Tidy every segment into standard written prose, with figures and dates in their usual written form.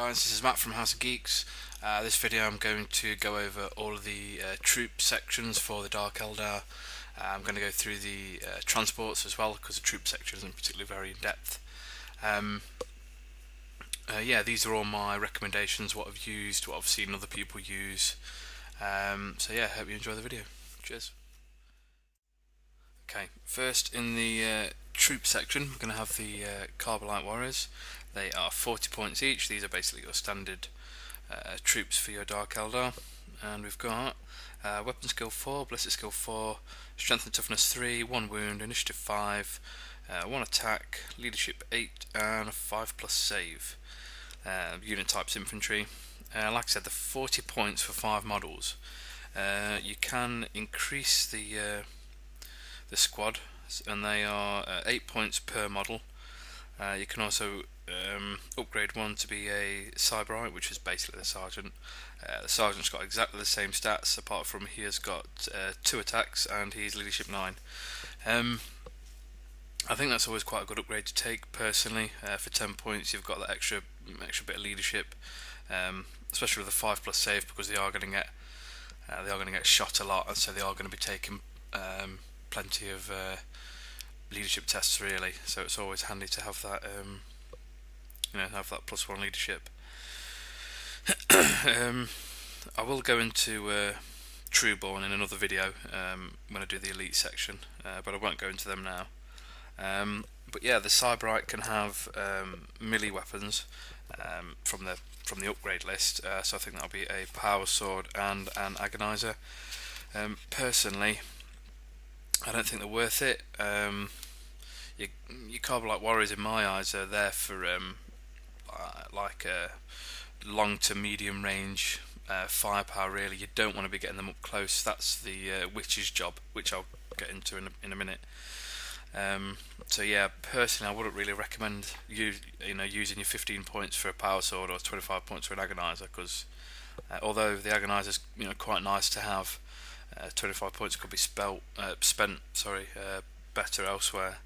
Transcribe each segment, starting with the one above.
guys, this is Matt from House of Geeks. This video I'm going to go over all of the troop sections for the Dark Eldar. I'm going to go through the transports as well, because the troop section isn't particularly very in depth. Yeah, these are all my recommendations, what I've used, what I've seen other people use. So yeah, hope you enjoy the video. Cheers. Okay, first in the troop section, we're going to have the Carbolite Warriors. They are 40 points each. These are basically your standard troops for your Dark Eldar. And we've got Weapon Skill 4, Ballistic Skill 4, Strength and Toughness 3, 1 Wound, Initiative 5, 1 Attack, Leadership 8, and a 5+ save. Unit types Infantry. Like I said, the 40 points for 5 models. You can increase the squad, and they are 8 points per model. You can also upgrade one to be a Cyberite, which is basically the Sergeant. The Sergeant's got exactly the same stats, apart from he has got 2 attacks and he's Leadership 9. I think that's always quite a good upgrade to take, personally. For 10 points you've got that extra bit of leadership, especially with the 5+ save, because they are going to get shot a lot, and so they are going to be taking plenty of leadership tests, really. So it's always handy to have that, have that +1 leadership. I will go into Trueborn in another video when I do the elite section, but I won't go into them now. But yeah, the Cyberite can have melee weapons from the upgrade list, so I think that'll be a power sword and an agonizer. Personally, I don't think they're worth it. Your Carbolite Warriors, in my eyes, are there for like long to medium range firepower. Really, you don't want to be getting them up close. That's the Witch's job, which I'll get into in a minute. So yeah, personally, I wouldn't really recommend using your 15 points for a power sword or 25 points for an agonizer, because although the agonizer's quite nice to have, 25 points could be spent better elsewhere.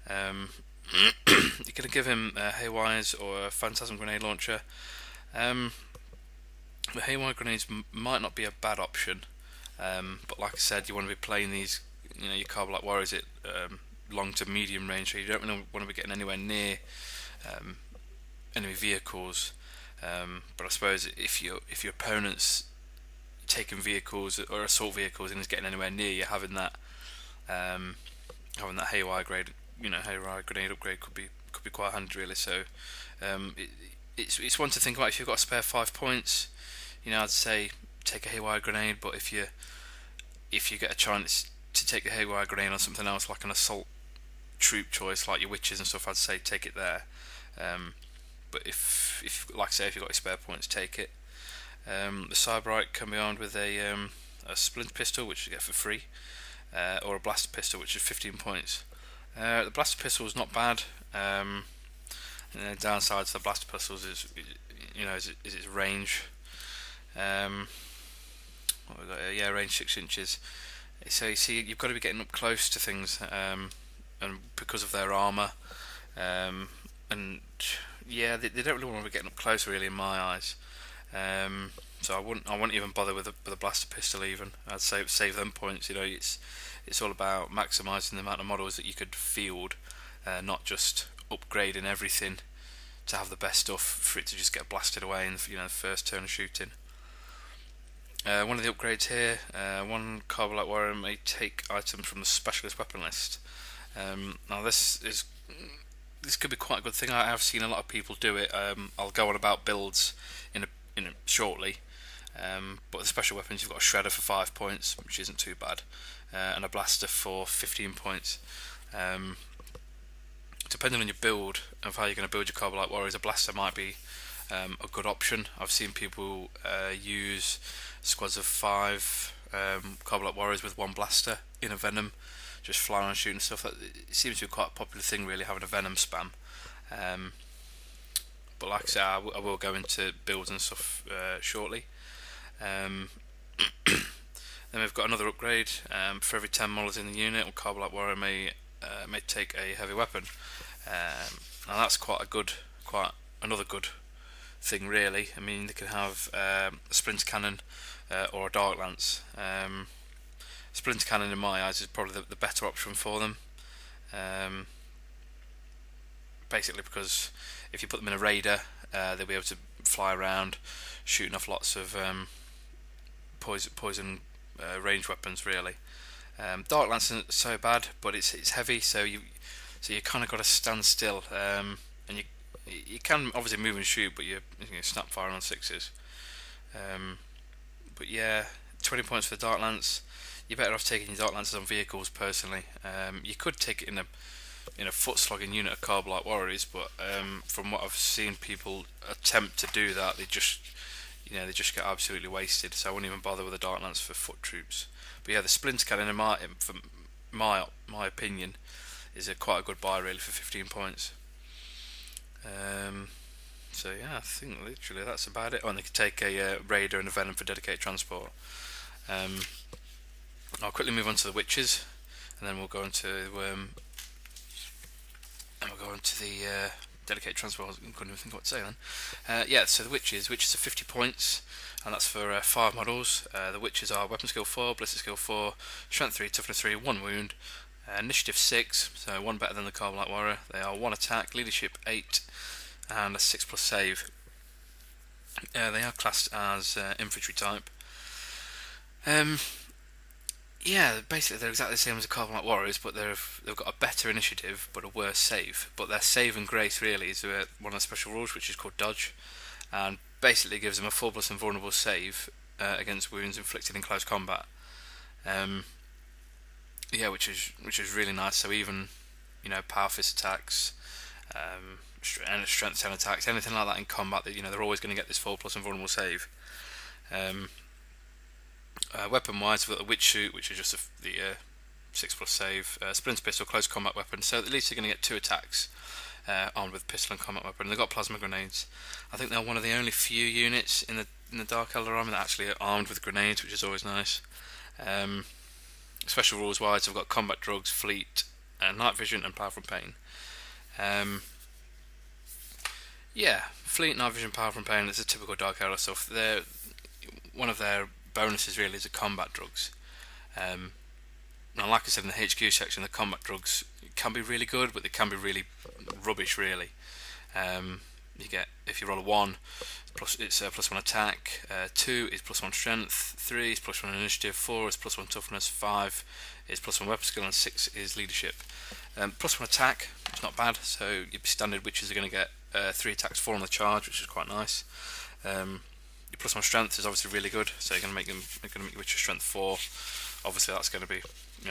You're going to give him Haywires or a Phantasm Grenade Launcher. The Haywire grenades might not be a bad option, but like I said, you want to be playing these, your Carbolite Warriors at long to medium range, so you don't really want to be getting anywhere near enemy vehicles. But I suppose if your opponent's taking vehicles or assault vehicles and is getting anywhere near you, having that Haywire grenade upgrade could be quite handy, really. So it's one to think about. If you've got a spare 5 points, I'd say take a Haywire grenade. But if you get a chance to take the Haywire grenade on something else, like an assault troop choice, like your witches and stuff, I'd say take it there. But if like I say, if you've got your spare points, take it. The Cyberite can be armed with a splint pistol, which you get for free, or a blaster pistol, which is 15 points. The blaster pistol is not bad. And the downside to the blaster pistols is its range. What we got here? Yeah, range 6 inches. So you see, you've got to be getting up close to things, and because of their armour, and yeah, they don't really want to be getting up close, really, in my eyes. So I wouldn't even bother with a blaster pistol. Even I'd save them points. It's all about maximising the amount of models that you could field, not just upgrading everything to have the best stuff for it to just get blasted away in the first turn of shooting. One of the upgrades here, one Carbolite Warrior may take items from the specialist weapon list. Now this could be quite a good thing. I have seen a lot of people do it. I'll go on about builds in shortly. But the special weapons, you've got a Shredder for 5 points, which isn't too bad, and a Blaster for 15 points. Depending on your build of how you're going to build your Carbolite Warriors, a Blaster might be a good option. I've seen people use squads of 5 Carbolite Warriors with 1 Blaster in a Venom, just flying and shooting stuff. It seems to be quite a popular thing, really, having a Venom spam. But like I say, I will go into builds and stuff shortly. Then we've got another upgrade. For every 10 models in the unit, Carbolite Warrior may take a heavy weapon. Now that's quite another good thing really. I mean, they can have a splinter cannon or a dark lance. Splinter cannon in my eyes is probably the better option for them. Um, Basically because if you put them in a raider, they'll be able to fly around, shooting off lots of poison range weapons really. Dark lance isn't so bad, but it's heavy, so you kind of got to stand still, and you can obviously move and shoot, but you snap firing on sixes. But yeah, 20 points for the dark lance. You're better off taking your dark lances on vehicles personally. You could take it in a foot slogging unit of Carbonite Warriors, but from what I've seen people attempt to do that, they just get absolutely wasted. So I wouldn't even bother with a dark lance for foot troops. But yeah, the splinter cannon, for my opinion, is quite a good buy really for 15 points. So yeah, I think literally that's about it. Oh, and they could take a raider and a venom for dedicated transport. I'll quickly move on to the witches, and then we'll go into the dedicated transport. I couldn't even think what to say then. Yeah, so the witches are 50 points, and that's for 5 models. The witches are weapon skill 4, ballistic skill 4, strength 3, toughness 3, 1 wound, initiative 6, so 1 better than the Carbonite Warrior. They are 1 attack, leadership 8, and a 6+ save. They are classed as infantry type. Yeah, basically they're exactly the same as the Carbonite Warriors, but they've got a better initiative but a worse save. But their save and grace really is one of the special rules, which is called dodge, and basically gives them a 4+ invulnerable save against wounds inflicted in close combat. Yeah, which is really nice. So even power fist attacks, strength 10 attacks, anything like that in combat, that they're always going to get this 4+ invulnerable save. Weapon wise, we've got the witch shoot, which is just the 6+ save, splinter pistol, close combat weapon. So at least they're going to get 2 attacks armed with pistol and combat weapon. And they've got plasma grenades. I think they're one of the only few units in the Dark Eldar army that actually are armed with grenades, which is always nice. Special rules wise, I've got combat drugs, fleet, night vision, and power from pain. Yeah, fleet, night vision, power from pain. It's a typical Dark Eldar stuff. One of their bonuses really is the combat drugs. Now, like I said in the HQ section, the combat drugs can be really good, but they can be really rubbish. Really, you get, if you roll a 1, it's +1 attack. 2 is +1 strength. 3 is +1 initiative. 4 is +1 toughness. 5 is +1 weapon skill, and 6 is leadership. +1 attack, it's not bad. So your standard witches are going to get 3 attacks, 4 on the charge, which is quite nice. Your +1 strength is obviously really good, so you're going to make your witches strength 4. Obviously, that's going to be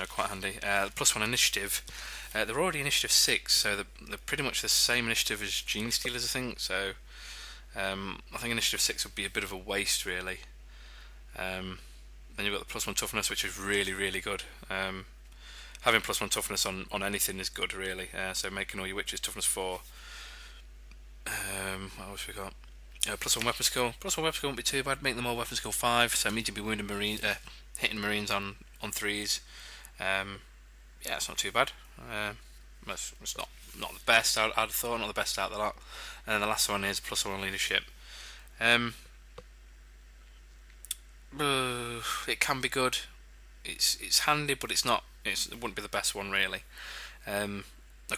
quite handy. +1 initiative. They're already initiative 6, so they're pretty much the same initiative as Gene Stealers, I think. So I think initiative 6 would be a bit of a waste, really. Then you've got the +1 toughness, which is really, really good. Having +1 toughness on anything is good, really. So making all your witches toughness 4. What else we got? +1 weapon skill. +1 weapon skill won't be too bad. Make them all weapon skill 5, so immediately wounding hitting marines on 3s. Yeah, it's not too bad. It's not the best I'd have thought, not the best out of the lot. And then the last one is +1 leadership. It can be good. It's handy, but it wouldn't be the best one really. I'll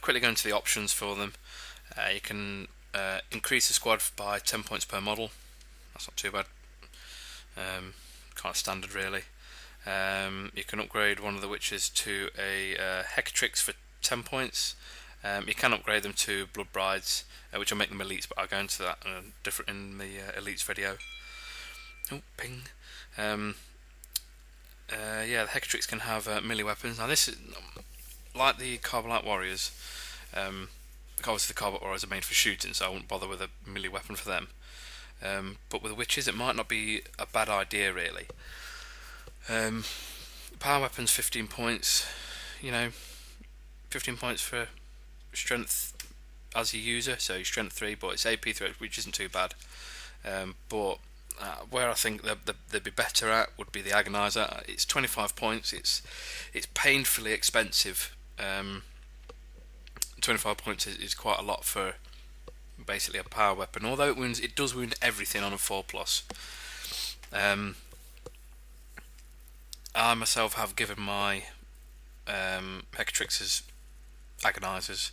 quickly go into the options for them. You can increase the squad by 10 points per model. That's not too bad. Kind of standard really. You can upgrade one of the witches to a Hecatrix for 10 points. You can upgrade them to Blood Brides, which will make them elites, but I'll go into that in the elites video. Oh, ping. Yeah, the Hecatrix can have melee weapons. Now this is like the Carbonite Warriors. Obviously the Carbonite Warriors are made for shooting, so I wouldn't bother with a melee weapon for them. But with the witches, it might not be a bad idea really. Power weapons 15 points. 15 points for strength as your user, so your strength 3, but it's AP 3, which isn't too bad. But where I think they'd be better at would be the Agonizer. It's 25 points. It's painfully expensive. 25 points is quite a lot for basically a power weapon. Although it does wound everything on a 4+. I myself have given my Hecatrixes agonizers,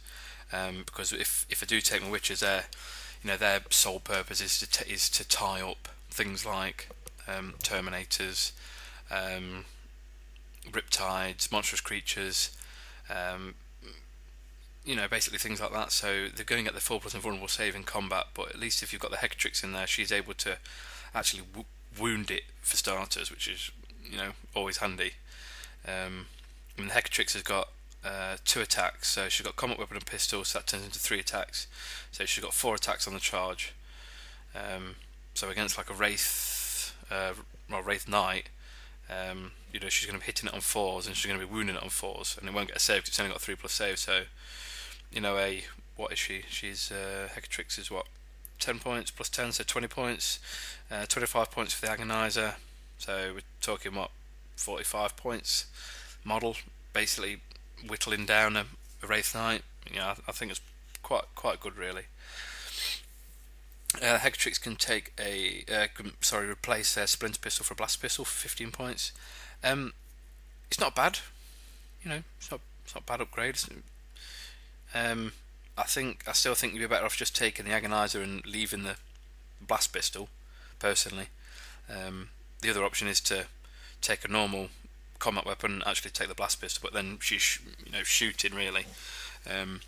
because if I do take my witches, their sole purpose is to tie up things like Terminators, Riptides, monstrous creatures, basically things like that. So they're going at the 4+ invulnerable save in combat, but at least if you've got the Hecatrix in there, she's able to actually wound it for starters, which is always handy. The Hecatrix has got 2 attacks, so she's got combat weapon and pistol, so that turns into 3 attacks. So she's got 4 attacks on the charge. So against like a Wraith, Wraith Knight, she's going to be hitting it on 4s, and she's going to be wounding it on 4s, and it won't get a save because it's only got 3+ save. So, what is she? She's Hecatrix is what, 10 points plus 10, so 20 points, 25 points for the Agonizer. So we're talking 45 points model, basically whittling down a Wraith Knight. I think it's quite good, really. Hecatrix can take replace their Splinter Pistol for a Blast Pistol for 15 points. It's not bad, it's not a bad upgrade. I still think you'd be better off just taking the Agonizer and leaving the Blast Pistol, personally. The other option is to take a normal combat weapon and actually take the Blast Pistol, but then she's shooting, really. I'm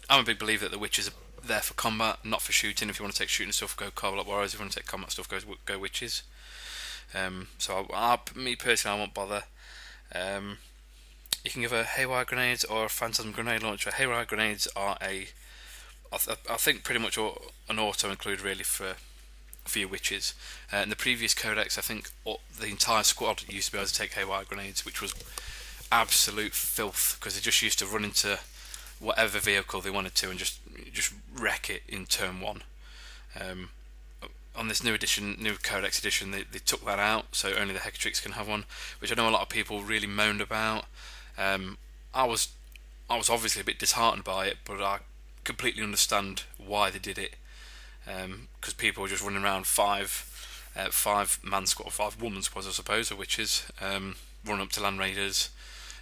a big believer that the witches are there for combat, not for shooting. If you want to take shooting stuff, go Carvel Warriors. If you want to take combat stuff, go witches. So me personally, I won't bother. You can give a Haywire Grenades or a Phantasm Grenade Launcher. Haywire Grenades are I think pretty much an auto include, really, for your witches. In the previous codex, I think the entire squad used to be able to take Haywire Grenades, which was absolute filth, because they just used to run into whatever vehicle they wanted to and just wreck it in turn 1. On this new codex edition, they took that out, so only the Hecatrix can have one, which I know a lot of people really moaned about. I was obviously a bit disheartened by it, but I completely understand why they did it, because people were just running around 5-man squad, 5-woman squads, I suppose, of witches, running up to land raiders,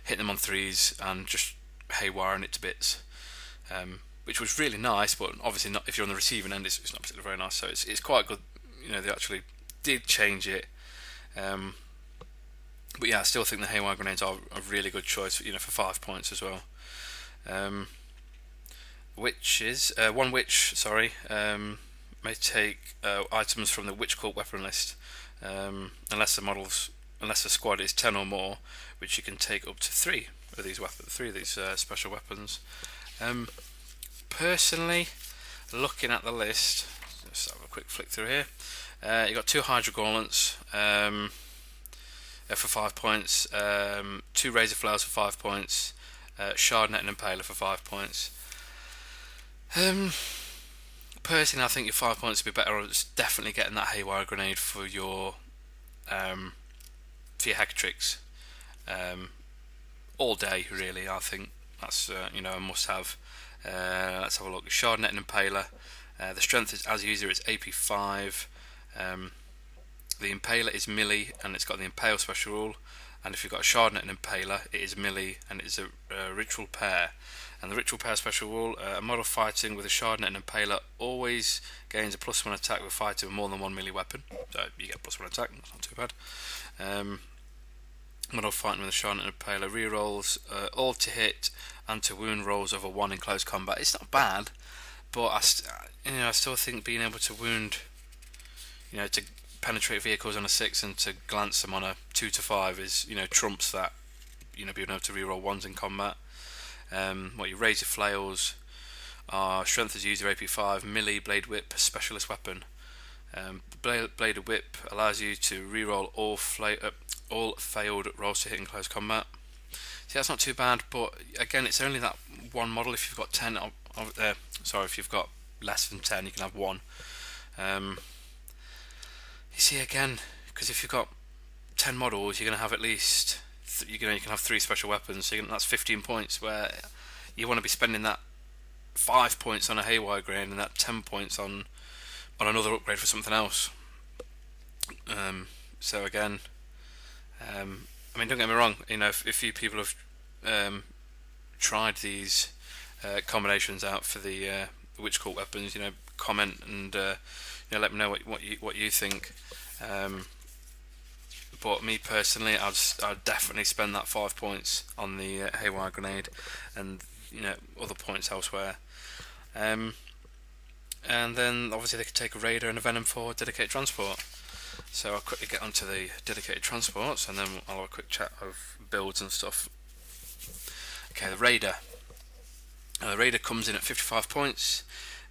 hitting them on 3s, and just haywiring it to bits, which was really nice, but obviously not if you're on the receiving end. It's not particularly very nice. So it's quite good. They actually did change it. But yeah, I still think the Haywire Grenades are a really good choice, for 5 points as well. One witch, may take items from the Witch Cult weapon list, unless the squad is 10 or more, which you can take up to 3 of these special weapons. Personally, looking at the list, let's have a quick flick through here. You've got 2 Hydra Gauntlets for 5 points, 2 Razor Flails for 5 points, Shard Net and Impaler for 5 points. Personally, I think your 5 points would be better. It's definitely getting that Haywire Grenade for your Hecatrix all day, really. I think that's a must-have. Let's have a look. Shard Net and Impaler. The strength is, as user, it's AP 5. The Impaler is melee, and it's got the Impale special rule. And if you've got a Shard Net and Impaler, it is melee, and it is a ritual pair. And the ritual pair special rule: a model fighting with a Shard Net and Impaler always gains a +1 attack with fighting with more than 1 melee weapon. So you get +1 attack. That's not too bad. Model fighting with a Shard Net and Impaler rerolls all to hit and to wound rolls over 1 in close combat. It's not bad, but I still think being able to wound, to penetrate vehicles on a 6 and to glance them on a 2 to 5 is, trumps that, being able to reroll 1s in combat. Your Razor Flails are strength as user, AP 5, melee, Blade Whip, specialist weapon. Blade Whip allows you to reroll all failed rolls to hit in close combat. See, that's not too bad, but again, it's only that one model. If you've got 10, if you've got less than 10, you can have 1. You see, again, because if you've got 10 models, you're going to have at least, you can have 3 special weapons, so that's 15 points, where you want to be spending that 5 points on a haywire grade and that 10 points on another upgrade for something else. So again, I mean, don't get me wrong. You know, if you people have tried these combinations out for the witch cult weapons, you know, comment and let me know what you think. But me personally, I'd definitely spend that 5 points on the haywire grenade, and other points elsewhere. And then obviously they could take a raider and a venom for dedicated transport. So I'll quickly get onto the dedicated transports, and then I'll have a quick chat of builds and stuff. Okay, the raider. The raider comes in at 55 points.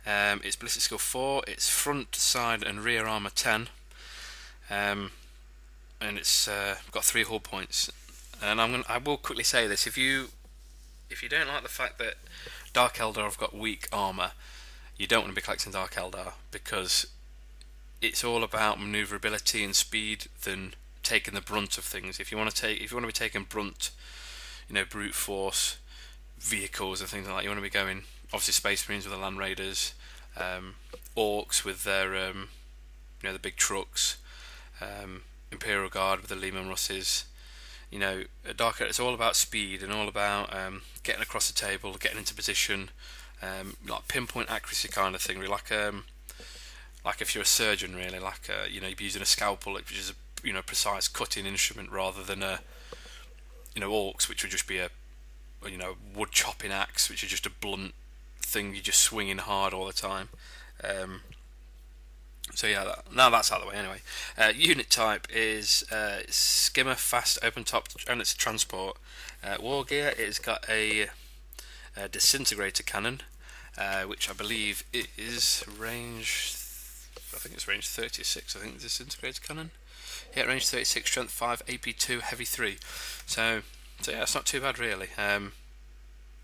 It's ballistic skill 4. It's front, side, and rear armor 10. And it's got 3 hull points. And I will quickly say this: if you don't like the fact that Dark Eldar have got weak armor, you don't want to be collecting Dark Eldar, because it's all about maneuverability and speed than taking the brunt of things. If you want to be taking brunt, brute force vehicles and things like that, you want to be going obviously Space Marines with the Land Raiders, Orcs with their the big trucks, Imperial Guard with the Lehman Russes. Dark, it's all about speed and all about getting across the table, getting into position, like pinpoint accuracy kind of thing. Really, like if you're a surgeon, really, you're using a scalpel, which is a precise cutting instrument, rather than orcs, which would just be a wood chopping axe, which is just a blunt thing you're just swinging hard all the time. So yeah, now that's out of the way anyway. Unit type is skimmer, fast, open top, and it's a transport. War gear, it's got a disintegrator cannon, which I believe it is range. I think it's range 36. I think the disintegrator cannon. Yeah, range 36, strength 5, AP 2, heavy 3. So yeah, it's not too bad really.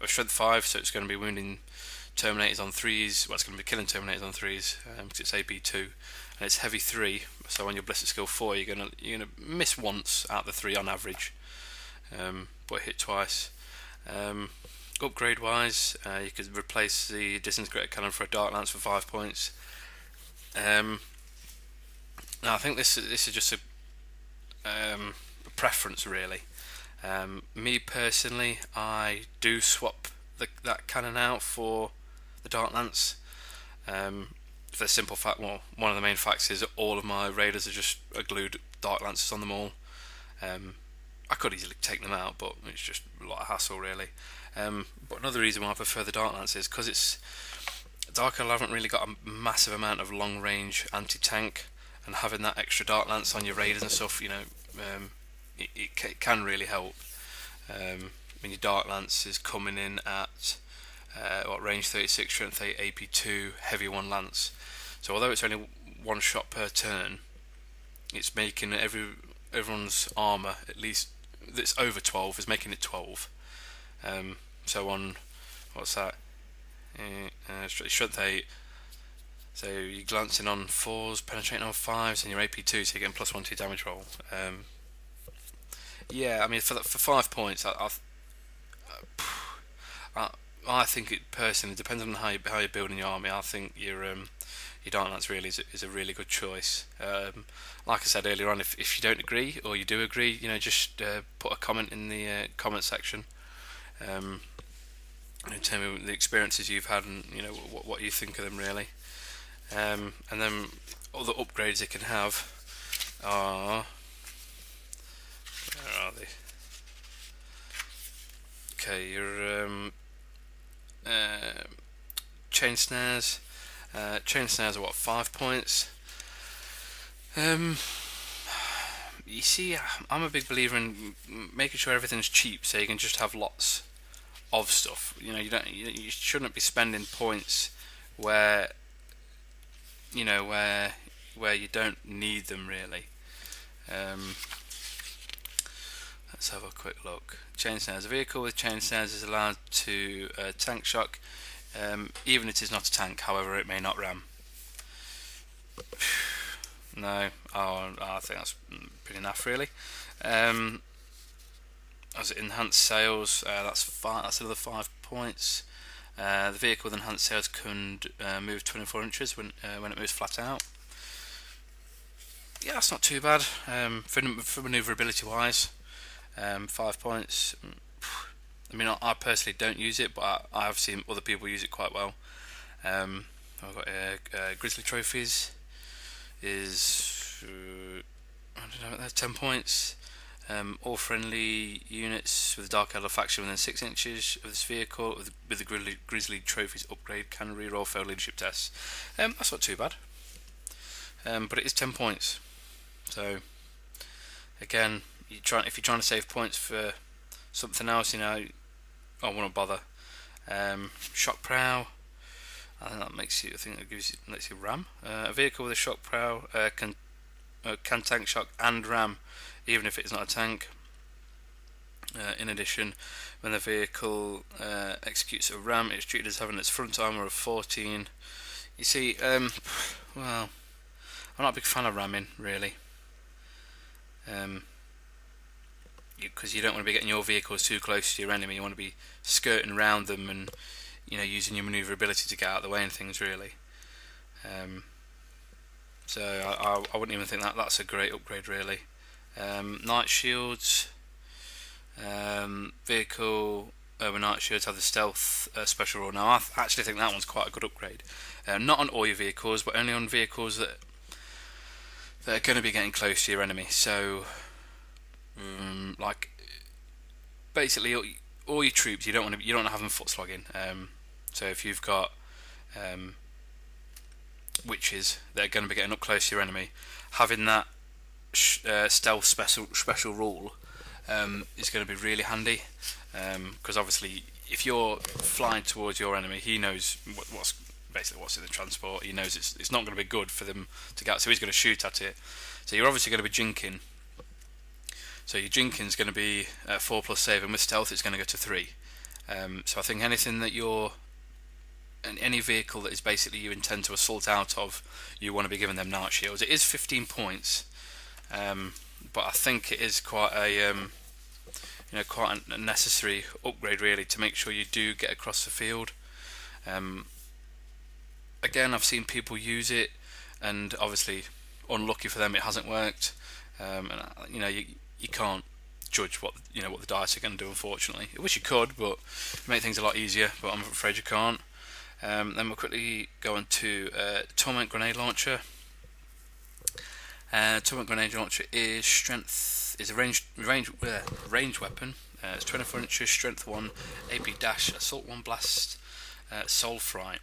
Strength 5, so it's going to be wounding Terminators on 3s. Well, it's going to be killing Terminators on 3s because it's AP 2, and it's heavy 3. So on your ballistic skill 4, you're gonna miss once out of the 3 on average, but hit twice. Upgrade wise, you could replace the disintegrator cannon for a dark lance for 5 points. Now I think this is just a preference really. Me personally, I do swap that cannon out for the Dark Lance, for the simple fact, well, one of the main facts is that all of my raiders are just glued Dark Lances on them all. I could easily take them out, but it's just a lot of hassle really. But another reason why I prefer the Dark Lance is because it's Dark Eldar haven't really got a massive amount of long range anti-tank, and having that extra Dark Lance on your raiders and stuff, it can really help. When your Dark Lance is coming in at range 36, strength 8, AP 2, heavy 1 lance. So although it's only 1 shot per turn, it's making everyone's armour, at least that's over 12, is making it 12. So on, what's that? Strength 8. So you're glancing on 4s, penetrating on 5s, and your AP 2, so you're getting +1 to your damage roll. Yeah, I mean for 5 points, I think it personally, depends on how you're building your army. I think your Dark Lance really is a really good choice. Like I said earlier on, if you don't agree or you do agree, just put a comment in the comment section. And tell me the experiences you've had and what you think of them really. And then other upgrades they can have are, where are they? Okay, your chain snares. Chain snares are what, 5 points. You see, I'm a big believer in making sure everything's cheap, so you can just have lots of stuff. You shouldn't be spending points where where you don't need them really. Let's have a quick look. Chain snares. A vehicle with chain snares is allowed to tank shock, even if it is not a tank, however it may not ram. No, I think that's pretty enough really. As enhanced sales, that's another 5 points. The vehicle with enhanced sails can move 24 inches when it moves flat out. Yeah, that's not too bad for manoeuvrability wise. 5 points. I mean, I personally don't use it, but I have seen other people use it quite well. I've got Grizzly Trophies is I don't know, 10 points. All friendly units with the Dark Eldar faction within 6 inches of this vehicle with the Grizzly Trophies upgrade can reroll failed leadership tests. That's not too bad, but it is 10 points. So again, if you're trying to save points for something else, I wouldn't bother. Shock prow. I think that makes you. I think that lets you ram. A vehicle with a shock prow can tank shock and ram, even if it's not a tank. In addition, when the vehicle executes a ram, it's treated as having its front armor of 14. You see, well, I'm not a big fan of ramming, really. Because you don't want to be getting your vehicles too close to your enemy. You want to be skirting around them and using your manoeuvrability to get out of the way and things, really. So I wouldn't even think that's a great upgrade, really. Night shields. Vehicle with night shields have the stealth special rule. Now I actually think that one's quite a good upgrade. Not on all your vehicles, but only on vehicles that are going to be getting close to your enemy. So, like, basically all your troops, you don't want to have them foot slogging. So if you've got witches that are going to be getting up close to your enemy, having that stealth special rule is going to be really handy, because obviously if you're flying towards your enemy, he knows what's in the transport. He knows it's not going to be good for them to get out, so he's going to shoot at it. So you're obviously going to be jinking. So your jinking's going to be 4+ save, and with stealth it's going to go to 3. So I think anything that any vehicle that is basically you intend to assault out of, you want to be giving them night shields. It is 15 points, but I think it is quite a necessary upgrade, really, to make sure you do get across the field. Again, I've seen people use it, and obviously, unlucky for them, it hasn't worked. And you can't judge what the dice are going to do. Unfortunately, I wish you could, but make things a lot easier. But I'm afraid you can't. Then we'll quickly go on to Torment Grenade Launcher. Torment Grenade Launcher is a range weapon. It's 24 inches, strength 1, AP dash, assault 1 blast, soul fright.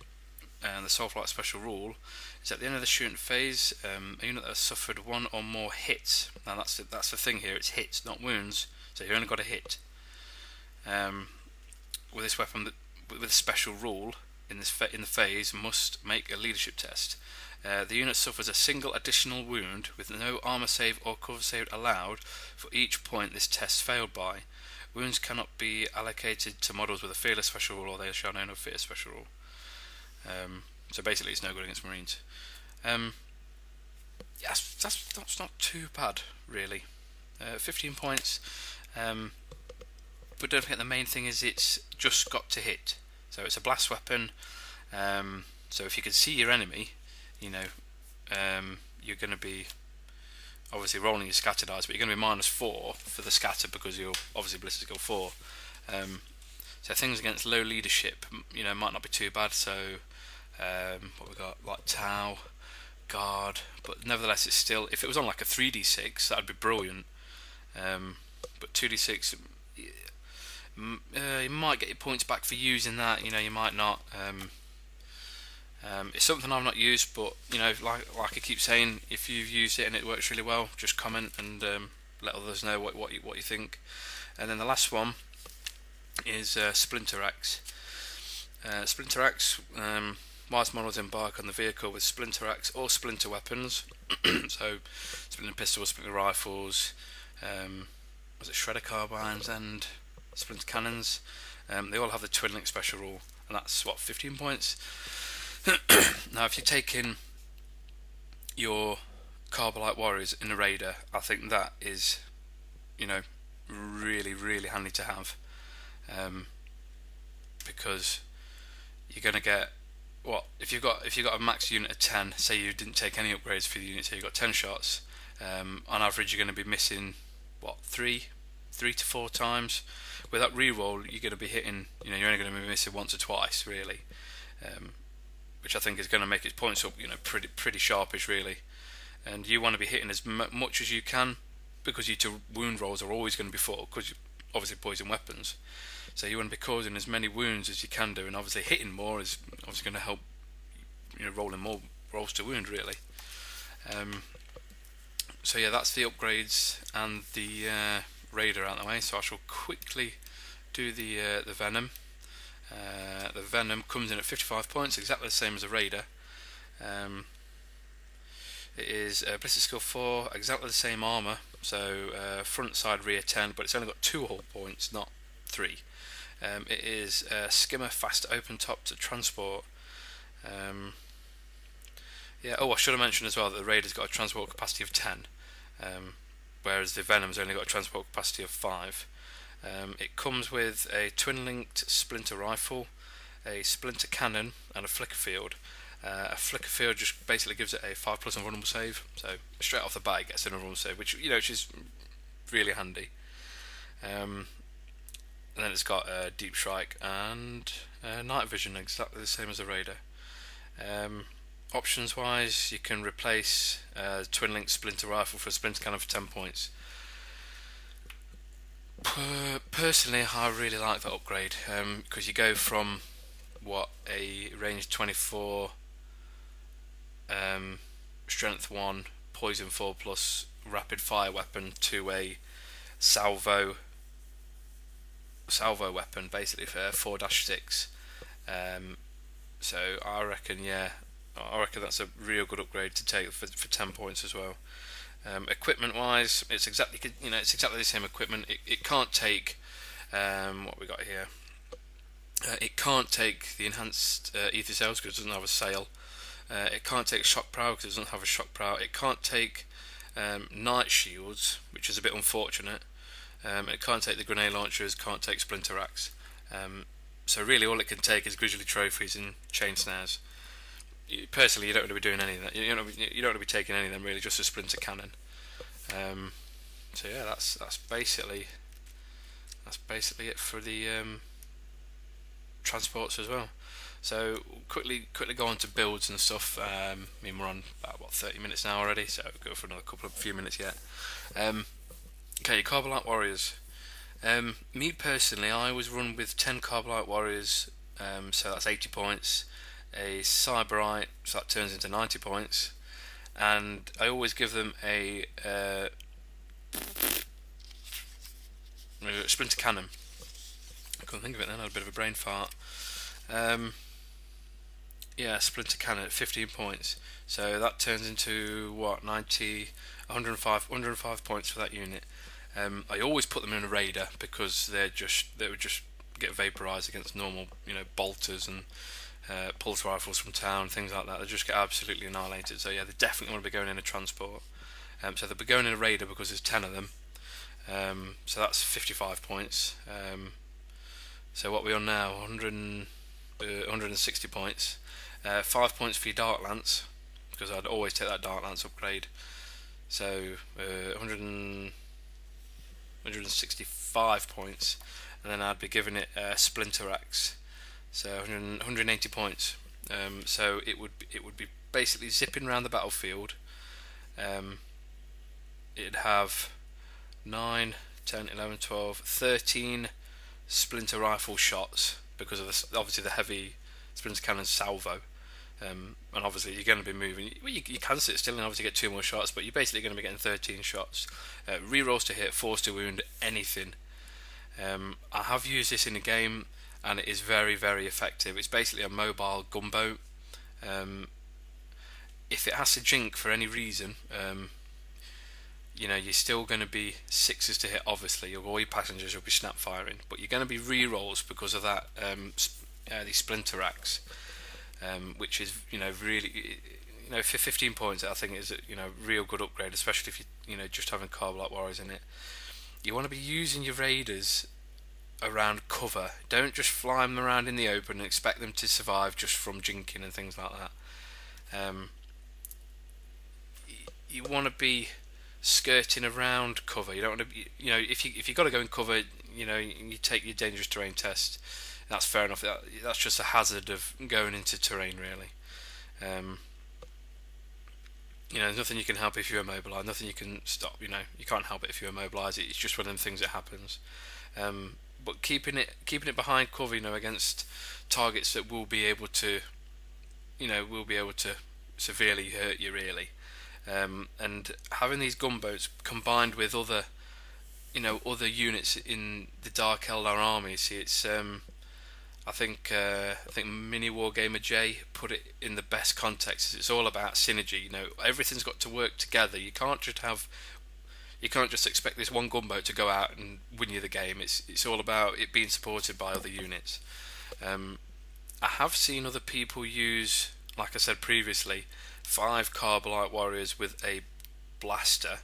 And the soul fright special rule is at the end of the shooting phase, a unit that has suffered 1 or more hits. Now that's the thing here. It's hits, not wounds. So you only got a hit. With this weapon, with a special rule in the phase, must make a leadership test. The unit suffers a single additional wound with no armor save or cover save allowed for each point this test failed by. Wounds cannot be allocated to models with a fearless special rule, or they shall know no fear special rule. So basically, it's no good against Marines. Yes, that's not too bad, really. 15 points. But don't forget, the main thing is it's just got to hit. So it's a blast weapon. So if you can see your enemy, you're going to be obviously rolling your scatter dice, but you're going to be -4 for the scatter because you'll obviously ballistic skill 4. So things against low leadership, might not be too bad. So what we got, like Tau, Guard, but nevertheless, it's still, if it was on like a 3d6, that'd be brilliant. But 2d6, you might get your points back for using that. You might not. It's something I've not used, but like I keep saying, if you've used it and it works really well, just comment and let others know what you think. And then the last one is Splinter Axe. Splinter Axe, whilst models embark on the vehicle with Splinter Axe or Splinter weapons, so Splinter pistols, Splinter rifles, Shredder carbines and Splinter cannons, they all have the Twin Link special rule, and that's 15 points. Now if you take in your Carbolite Warriors in a Raider, I think that is really, really handy to have, because you're going to get what if you've got a max unit of 10. Say you didn't take any upgrades for the unit, so you got 10 shots. On average, you're going to be missing what three to four times. With that reroll, you're going to be hitting. You're only going to be missing once or twice, really, which I think is going to make its points up. Pretty sharpish, really. And you want to be hitting as much as you can, because your two wound rolls are always going to be full, because you're obviously poison weapons. So you want to be causing as many wounds as you can do, and obviously hitting more is obviously going to help. Rolling more rolls to wound, really. So yeah, that's the upgrades and the Raider out of the way. So I shall quickly do the Venom. The Venom comes in at 55 points, exactly the same as a Raider. It is Ballistic Skill 4, exactly the same armour, so front, side, rear 10, but it's only got 2 hull points, not 3. It is Skimmer, fast, open top to transport. I should have mentioned as well that the Raider's got a transport capacity of 10, whereas the Venom's only got a transport capacity of 5. It comes with a twin-linked splinter rifle, a splinter cannon, and a flicker field. A flicker field just basically gives it a 5+ invulnerable save, so straight off the bat it gets an invulnerable save, which is really handy. And then it's got deep strike and night vision, exactly the same as the Raider. Options wise, you can replace twin link splinter rifle for a splinter cannon for 10 points. Personally, I really like that upgrade, because you go from a range 24 strength 1 poison 4 plus rapid fire weapon to a salvo weapon, basically for 4-6. So I reckon that's a real good upgrade to take for 10 points as well. Equipment wise, it's exactly the same equipment. It can't take what we got here. It can't take the enhanced ether sails because it doesn't have a sail. It can't take shock prow because it doesn't have a shock prow. It can't take night shields, which is a bit unfortunate. It can't take the grenade launchers. Can't take splinter axe. So really, all it can take is grizzly trophies and chain snares. Personally, you don't want to be doing any of that. You don't want to be taking any of them, really. Just a splinter cannon. So yeah, that's basically it for the transports as well. So quickly go on to builds and stuff. We're on about 30 minutes now already, so I'll go for another few minutes yet. Okay, your Carbolite Warriors. Me personally, I always run with 10 Carbolite Warriors, so that's 80 points. A Cyberite, so that turns into 90 points, and I always give them a splinter cannon. I couldn't think of it then, I had a bit of a brain fart. Splinter cannon at 15 points, so that turns into 105 points for that unit. I always put them in a Raider because they would just get vaporized against normal bolters and pulse rifles from town, things like that. They just get absolutely annihilated. So yeah, they definitely want to be going in a transport. So they'll be going in a Raider because there's 10 of them. So that's 55 points. So what we're on now, 160 points. 5 points for your Dark Lance, because I'd always take that Dark Lance upgrade. So 165 points, and then I'd be giving it a Splinter Axe. So 180 points. So it would be basically zipping around the battlefield. It'd have 9, 10, 11, 12, 13 splinter rifle shots because of obviously the heavy splinter cannon salvo. And obviously you're going to be moving. You can sit still and obviously get 2 more shots, but you're basically going to be getting 13 shots. Rerolls to hit, force to wound, anything. I have used this in a game, and it is very, very effective. It's basically a mobile gunboat. If it has to jink for any reason, you're still going to be 6s to hit. Obviously, all your passengers will be snap firing, but you're going to be re-rolls because of that. The Splinter Axe, which is really for 15 points, I think is a real good upgrade, especially if you just having Carbolite Warriors in it. You want to be using your Raiders around cover. Don't just fly them around in the open and expect them to survive just from jinking and things like that. You want to be skirting around cover. You don't want to be, if you got to go in cover, you take your dangerous terrain test. That's fair enough. That's just a hazard of going into terrain, really. There's nothing you can help if you're immobilized. Nothing you can stop. You can't help it if you're immobilized. It's just one of them things that happens. But keeping it behind cover, against targets that will be able to, severely hurt you, really. And having these gunboats combined with other units in the Dark Eldar army. See, it's I think Mini Wargamer J put it in the best context. It's all about synergy. Everything's got to work together. You can't just expect this one gunboat to go out and win you the game. It's all about it being supported by other units. I have seen other people use, like I said previously, 5 Carbolite warriors with a blaster.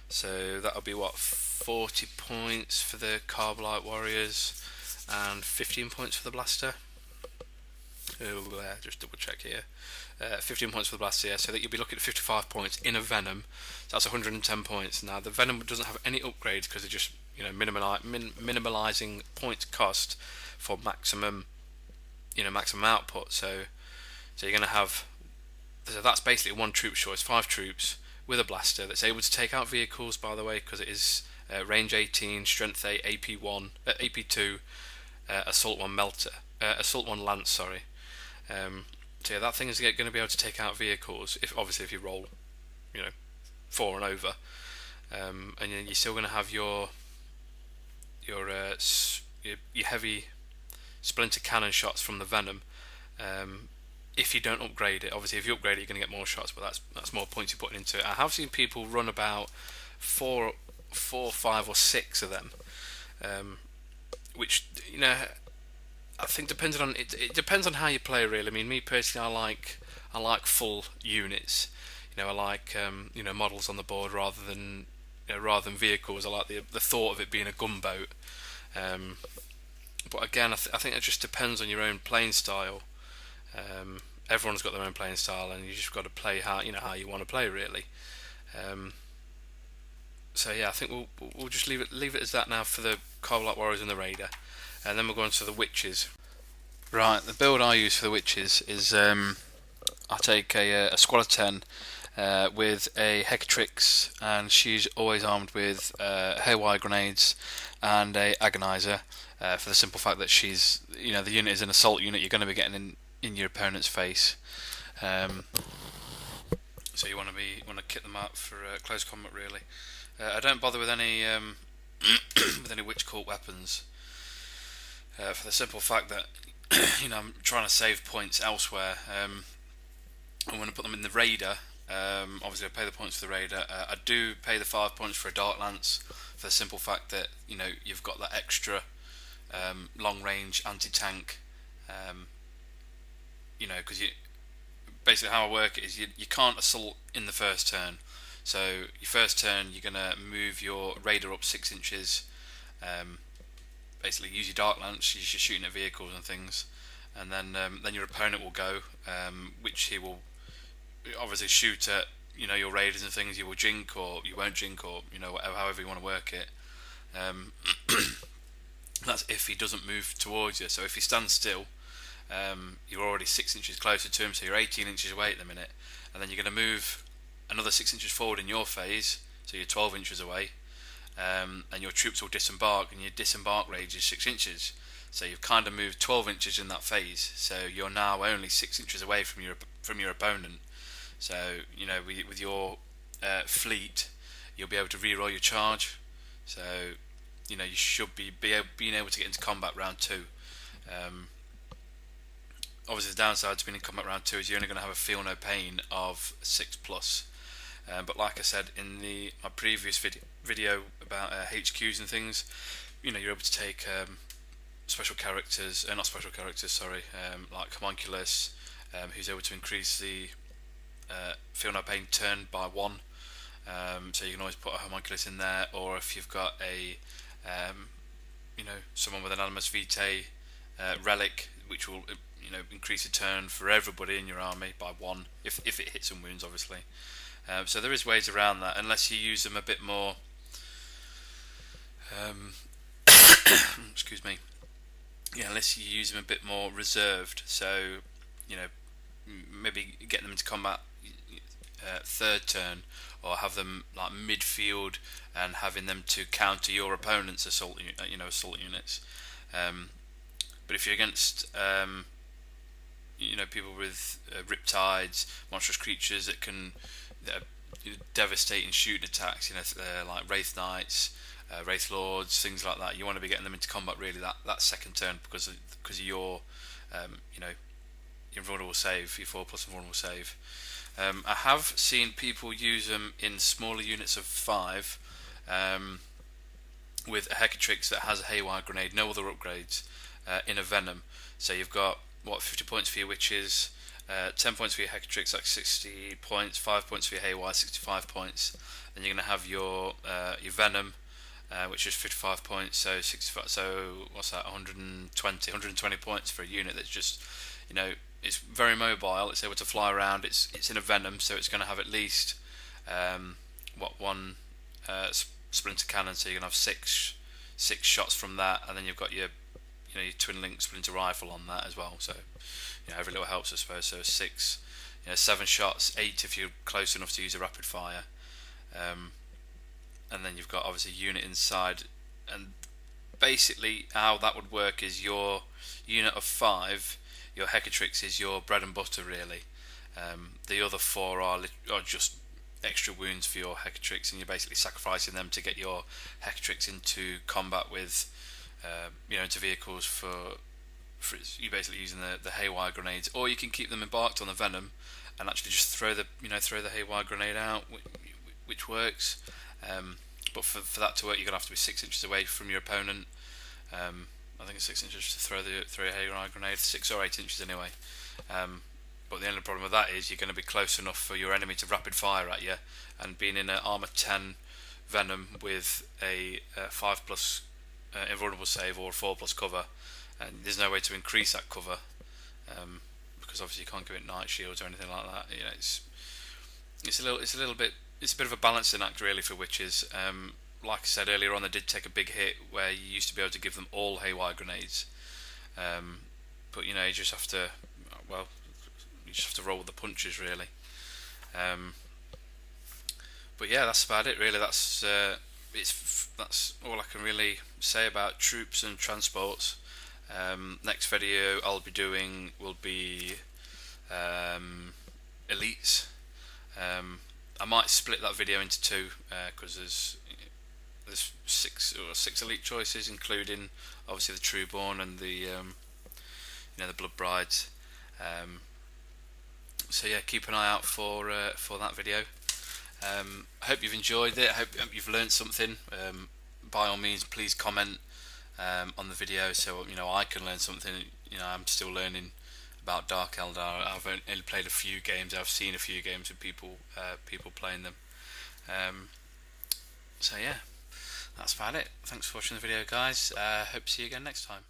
So that'll be 40 points for the Carbolite warriors and 15 points for the blaster. Just double check here. 15 points for the blaster, yeah, so that you'll be looking at 55 points in a Venom. So that's 110 points. Now the Venom doesn't have any upgrades because they're just minimalising points cost for maximum output. So you're going to have, so that's basically one troop choice, 5 troops with a blaster that's able to take out vehicles, by the way, because it is range 18, strength 8, AP1, AP2, assault 1 melter, assault 1 lance, sorry. So yeah, that thing is going to be able to take out vehicles if you roll, 4 and over, and then you're still going to have your heavy splinter cannon shots from the Venom. If you don't upgrade it, obviously if you upgrade it, you're going to get more shots, but that's more points you're putting into it. I have seen people run about 4, 5, or 6 of them, which I think depending on it depends on how you play, really. I mean, me personally, I like full units. I like models on the board rather than vehicles. I like the thought of it being a gunboat. But again, I think it just depends on your own playing style. Everyone's got their own playing style, and you just got to play how you want to play, really. So yeah, I think we'll just leave it as that now for the Carbolite Warriors and the Raider, and then we'll go on to the Witches. Right, the build I use for the Witches is I take a squad of 10 with a Hecatrix, and she's always armed with haywire grenades and a agonizer, for the simple fact that she's the unit is an assault unit. You're going to be getting in your opponent's face, so you want to kit them up for close combat, really. I don't bother with any with any witch cult weapons, for the simple fact that I'm trying to save points elsewhere. I want to put them in the Raider. Obviously, I pay the points for the Raider. I do pay the 5 points for a Dark Lance, for the simple fact that you've got that extra long range anti-tank. Because basically how I work it is you can't assault in the first turn. So your first turn, you're gonna move your Raider up 6 inches. Basically, use your Dark Lance. You're shooting at vehicles and things, and then your opponent will go, which he will obviously shoot at your Raiders and things. You will jink or you won't jink, or however you want to work it. That's if he doesn't move towards you. So if he stands still, you're already 6 inches closer to him, so you're 18 inches away at the minute, and then you're going to move another 6 inches forward in your phase, so you're 12 inches away, and your troops will disembark, and your disembark range is 6 inches, so you've kind of moved 12 inches in that phase, so you're now only 6 inches away from your opponent. So with your fleet, you'll be able to re-roll your charge, so you should being able to get into combat round 2. Obviously, the downside to being in combat round 2 is you're only going to have a feel no pain of 6+. But like I said in my previous video about HQs and things, you're able to take special characters, not special characters, sorry, like Homunculus, who's able to increase the feel no pain turn by 1. So you can always put a Homunculus in there, or if you've got a someone with an Animus Vitae relic, which will increase a turn for everybody in your army by one if it hits some wounds, obviously. So there is ways around that, unless you use them a bit more. Um, excuse me. Yeah, unless you use them a bit more reserved. So, you know, maybe get them into combat third turn, or have them like midfield and having them to counter your opponent's assault units. Um, but if you're against people with riptides, monstrous creatures that are devastating shooting attacks, like wraith knights, wraith lords, things like that, you want to be getting them into combat really that second turn, because of your invulnerable save, your 4+ invulnerable save. I have seen people use them in smaller units of 5, with a Hecatrix that has a Haywire Grenade, no other upgrades, in a Venom. So you've got 50 points for your Witches, 10 points for your Hecatrix, like 60 points, 5 points for your Haywire, 65 points. Then you're going to have your Venom, which is 55 points, so 65. So what's that? 120 points for a unit that's just, it's very mobile. It's able to fly around. It's in a Venom, so it's going to have at least one splinter cannon. So you're going to have six shots from that, and then you've got your twin link splinter rifle on that as well. So every little helps, I suppose. So 6, 7 shots, 8 if you're close enough to use a rapid fire. And then you've got obviously a unit inside, and basically how that would work is your unit of 5, your Hecatrix is your bread and butter really. The other 4 are just extra wounds for your Hecatrix, and you're basically sacrificing them to get your Hecatrix into combat with into vehicles for you basically using the Haywire grenades, or you can keep them embarked on the Venom and actually just throw the Haywire grenade out, which works. But for that to work, you're gonna have to be 6 inches away from your opponent. I think it's 6 inches to throw a Haywire grenade, 6 or 8 inches anyway. But the only problem with that is you're going to be close enough for your enemy to rapid fire at you, and being in an armor 10 Venom with a 5+ invulnerable save or 4+ cover, and there's no way to increase that cover, because obviously you can't give it night shields or anything like that. It's a bit of a balancing act really for Witches. Like I said earlier on, they did take a big hit where you used to be able to give them all Haywire grenades, but you just have to roll with the punches really. But yeah, that's about it really. That's all I can really say about troops and transports. Next video I'll be doing will be elites. I might split that video into 2, because there's 6 elite choices, including obviously the Trueborn and the the Blood Brides. So yeah, keep an eye out for that video. I hope you've enjoyed it. I hope you've learned something. By all means, please comment on the video, so I can learn something. I'm still learning about Dark Eldar. I've only played a few games. I've seen a few games of people playing them. So yeah, that's about it. Thanks for watching the video, guys. Hope to see you again next time.